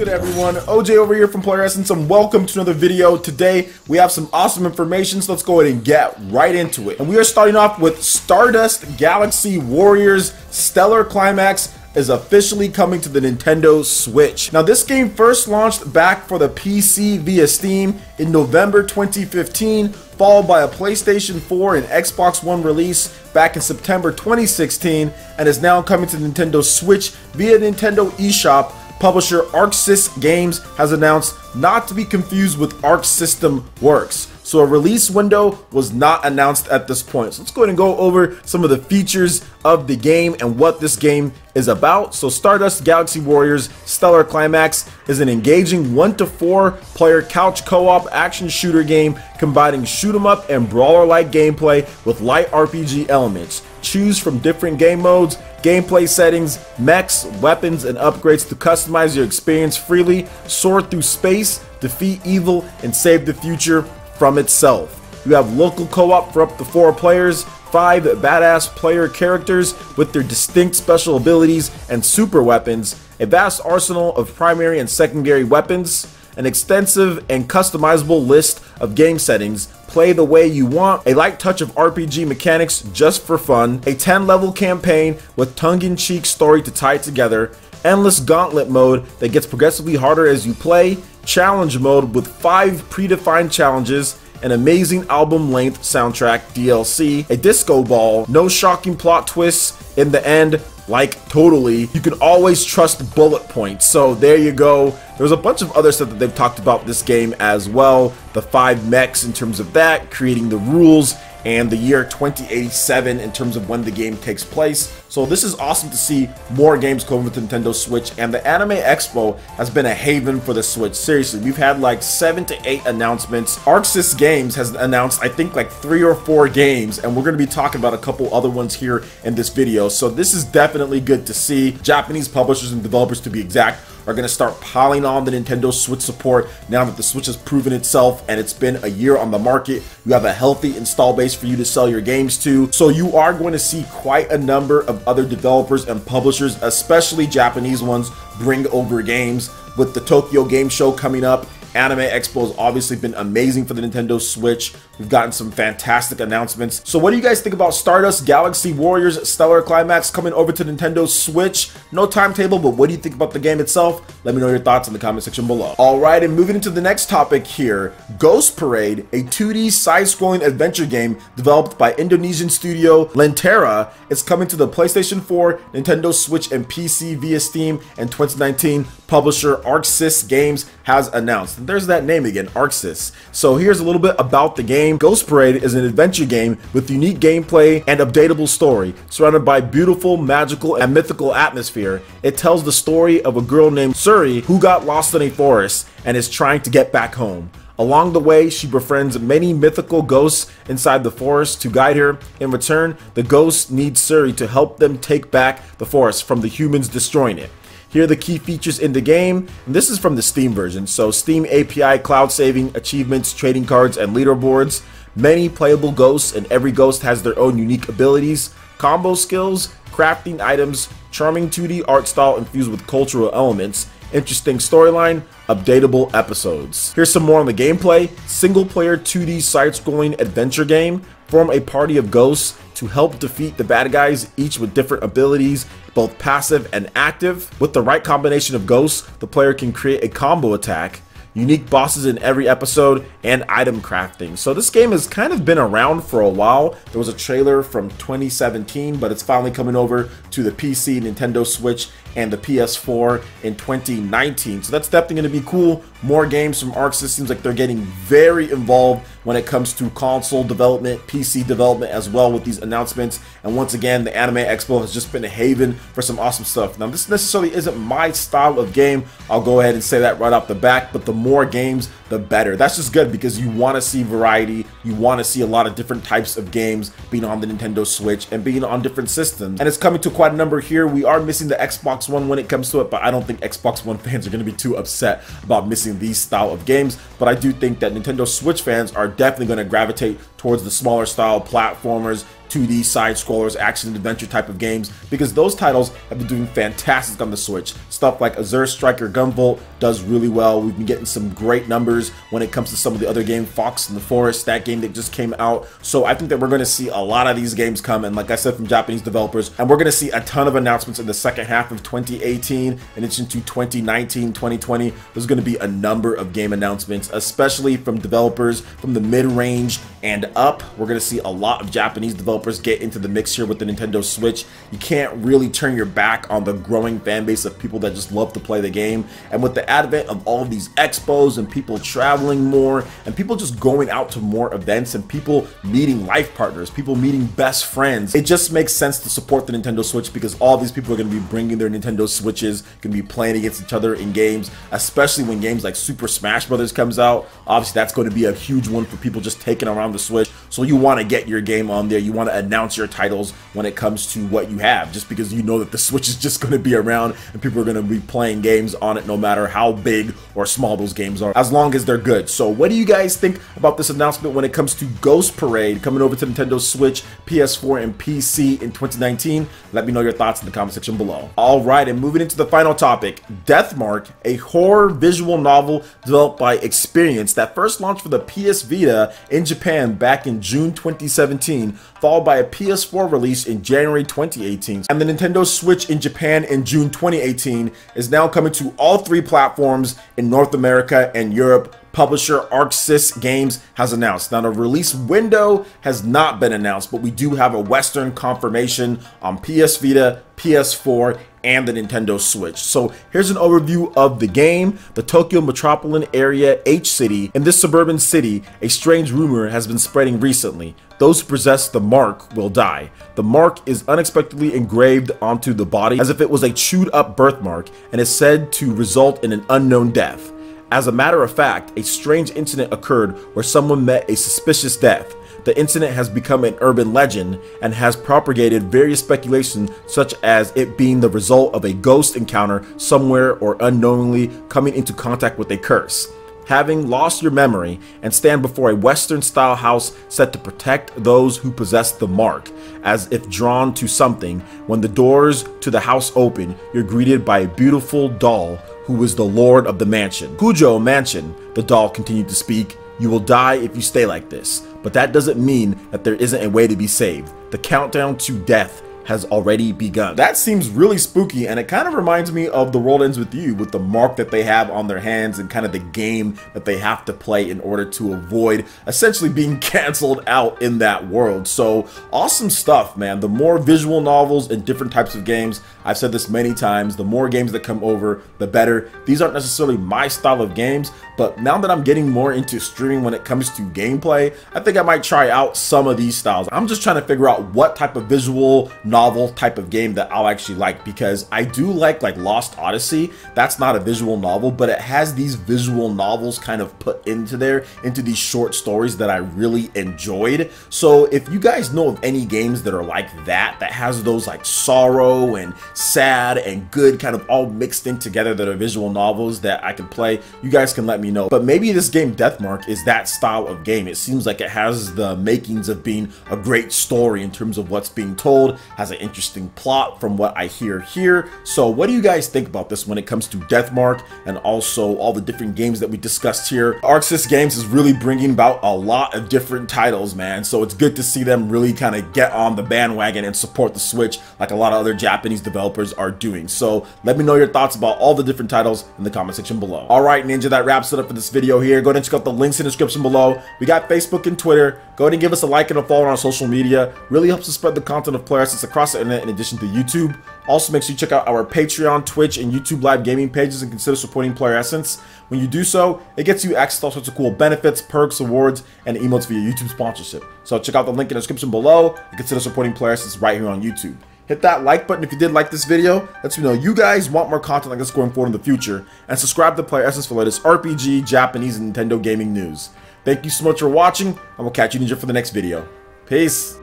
good, everyone? OJ over here from Player Essence, and welcome to another video. Today we have some awesome information, so let's go ahead and get right into it. And we are starting off with Stardust Galaxy Warriors Stellar Climax is officially coming to the Nintendo Switch. Now, this game first launched back for the PC via Steam in November 2015, followed by a PlayStation 4 and Xbox One release back in September 2016, and is now coming to the Nintendo Switch via Nintendo eShop. Publisher Aksys Games has announced, not to be confused with Arc System Works. So a release window was not announced at this point. So let's go ahead and go over some of the features of the game and what this game is about. So Stardust Galaxy Warriors Stellar Climax is an engaging 1 to 4 player couch co-op action shooter game combining shoot 'em up and brawler-like gameplay with light RPG elements. Choose from different game modes, gameplay settings, mechs, weapons, and upgrades to customize your experience freely, soar through space, defeat evil, and save the future from itself. You have local co-op for up to 4 players, 5 badass player characters with their distinct special abilities and super weapons, a vast arsenal of primary and secondary weapons, an extensive and customizable list of game settings, play the way you want, a light touch of RPG mechanics just for fun, a 10-level campaign with tongue-in-cheek story to tie it together, endless gauntlet mode that gets progressively harder as you play, challenge mode with 5 predefined challenges, an amazing album-length soundtrack DLC, a disco ball, no shocking plot twists in the end, like totally. You can always trust bullet points, so there you go. There's a bunch of other stuff that they've talked about this game as well. The 5 mechs in terms of that, creating the rules, and the year 2087 in terms of when the game takes place. So this is awesome to see more games come with the Nintendo Switch, and the Anime Expo has been a haven for the Switch. Seriously, we've had like 7 to 8 announcements. Aksys Games has announced, I think, like 3 or 4 games, and we're going to be talking about a couple other ones here in this video. So this is definitely good to see. Japanese publishers and developers, to be exact, are going to start piling on the Nintendo Switch support now that the Switch has proven itself and it's been a year on the market. You have a healthy install base for you to sell your games to. So you are going to see quite a number of other developers and publishers, especially Japanese ones, bring over games. With the Tokyo Game Show coming up, Anime Expo has obviously been amazing for the Nintendo Switch. We've gotten some fantastic announcements. So what do you guys think about Stardust Galaxy Warriors Stellar Climax coming over to Nintendo Switch? No timetable, but what do you think about the game itself? Let me know your thoughts in the comment section below. Alright, and moving into the next topic here, Ghost Parade, a 2D side-scrolling adventure game developed by Indonesian studio Lentera, is coming to the PlayStation 4, Nintendo Switch, and PC via Steam in 2019. Publisher Aksys Games has announced. And there's that name again, Aksys. So here's a little bit about the game. Ghost Parade is an adventure game with unique gameplay and updatable story, surrounded by beautiful, magical, and mythical atmosphere. It tells the story of a girl named Suri who got lost in a forest and is trying to get back home. Along the way, she befriends many mythical ghosts inside the forest to guide her. In return, the ghosts need Suri to help them take back the forest from the humans destroying it. Here are the key features in the game, and this is from the Steam version. So Steam API, cloud saving, achievements, trading cards, and leaderboards. Many playable ghosts, and every ghost has their own unique abilities, combo skills, crafting items, charming 2D art style infused with cultural elements, interesting storyline, updatable episodes. Here's some more on the gameplay. Single player 2D side-scrolling adventure game. Form a party of ghosts to help defeat the bad guys, each with different abilities, both passive and active. With the right combination of ghosts, the player can create a combo attack, unique bosses in every episode, and item crafting. So this game has kind of been around for a while. There was a trailer from 2017, but it's finally coming over to the PC, Nintendo Switch, and the PS4 in 2019. So that's definitely going to be cool. More games from Aksys. Seems like they're getting very involved when it comes to console development, PC development as well with these announcements. And once again, the Anime Expo has just been a haven for some awesome stuff. Now, this necessarily isn't my style of game. I'll go ahead and say that right off the bat, but the more games, the better. That's just good because you want to see variety. You want to see a lot of different types of games being on the Nintendo Switch and being on different systems. And it's coming to quite a number here. We are missing the Xbox One when it comes to it, but I don't think Xbox One fans are going to be too upset about missing these style of games. But I do think that Nintendo Switch fans are definitely going to gravitate towards the smaller style platformers, 2D side scrollers, action and adventure type of games, because those titles have been doing fantastic on the Switch. Stuff like Azure Striker Gunvolt does really well. We've been getting some great numbers when it comes to some of the other games, Fox in the Forest, that game that just came out. So I think that we're going to see a lot of these games come, and like I said, from Japanese developers, and we're going to see a ton of announcements in the second half of 2018 and it's into 2019, 2020. There's going to be a number of game announcements, especially from developers from the mid-range and up. We're going to see a lot of Japanese developers get into the mix here with the Nintendo Switch. You can't really turn your back on the growing fan base of people that just love to play the game. And with the advent of all of these expos and people traveling more and people just going out to more events and people meeting life partners, people meeting best friends, it just makes sense to support the Nintendo Switch, because all these people are going to be bringing their Nintendo Switches, going to be playing against each other in games, especially when games like Super Smash Brothers comes out. Obviously, that's going to be a huge one for people just taking around the Switch. So you want to get your game on there. You want to announce your titles when it comes to what you have, just because you know that the Switch is just going to be around and people are going to be playing games on it no matter how big or small those games are, as long as they're good. So what do you guys think about this announcement when it comes to Ghost Parade coming over to Nintendo Switch, PS4, and PC in 2019? Let me know your thoughts in the comment section below. All right, and moving into the final topic, Deathmark, a horror visual novel developed by Experience that first launched for the PS Vita in Japan back in June 2017, followed by a PS4 release in January 2018, and the Nintendo Switch in Japan in June 2018, is now coming to all three platforms in North America and Europe. Publisher Aksys Games has announced. Now, the release window has not been announced, but we do have a Western confirmation on PS Vita, PS4, and the Nintendo Switch. So here's an overview of the game. The Tokyo metropolitan area H-City. In this suburban city, a strange rumor has been spreading recently. Those who possess the mark will die. The mark is unexpectedly engraved onto the body as if it was a chewed up birthmark, and is said to result in an unknown death. As a matter of fact, a strange incident occurred where someone met a suspicious death. The incident has become an urban legend and has propagated various speculations, such as it being the result of a ghost encounter somewhere or unknowingly coming into contact with a curse. Having lost your memory and stand before a Western-style house set to protect those who possess the mark, as if drawn to something, when the doors to the house open, you're greeted by a beautiful doll who is the lord of the mansion. Kujo Mansion, the doll continued to speak. You will die if you stay like this, but that doesn't mean that there isn't a way to be saved. The countdown to death has already begun. That seems really spooky, and it kind of reminds me of The World Ends With You, with the mark that they have on their hands and kind of the game that they have to play in order to avoid essentially being canceled out in that world. So awesome stuff, man. The more visual novels and different types of games, I've said this many times, the more games that come over, the better. These aren't necessarily my style of games, but now that I'm getting more into streaming when it comes to gameplay, I think I might try out some of these styles. I'm just trying to figure out what type of visual novel type of game that I'll actually like, because I do like Lost Odyssey. That's not a visual novel, but it has these visual novels kind of put into there, into these short stories that I really enjoyed. So if you guys know of any games that are like that has those like sorrow and sad and good kind of all mixed in together that are visual novels that I can play, you guys can let me know. But maybe this game Deathmark is that style of game. It seems like it has the makings of being a great story in terms of what's being told, has an interesting plot from what I hear here. So what do you guys think about this when it comes to Deathmark and also all the different games that we discussed here? Aksys Games is really bringing about a lot of different titles, man. So it's good to see them really kind of get on the bandwagon and support the Switch like a lot of other Japanese developers are doing. So let me know your thoughts about all the different titles in the comment section below. All right, Ninja, that wraps it up for this video here. Go ahead and check out the links in the description below. We got Facebook and Twitter. Go ahead and give us a like and a follow on our social media. Really helps us spread the content of Player Essence across the internet in addition to YouTube. Also, make sure you check out our Patreon, Twitch, and YouTube live gaming pages and consider supporting Player Essence. When you do so, it gets you access to all sorts of cool benefits, perks, awards, and emotes via YouTube sponsorship. So check out the link in the description below and consider supporting Player Essence right here on YouTube. Hit that like button if you did like this video. Lets me know you guys want more content like this going forward in the future. And subscribe to Player Essence for latest RPG, Japanese, and Nintendo gaming news. Thank you so much for watching, and we'll catch you, Ninja, for the next video. Peace.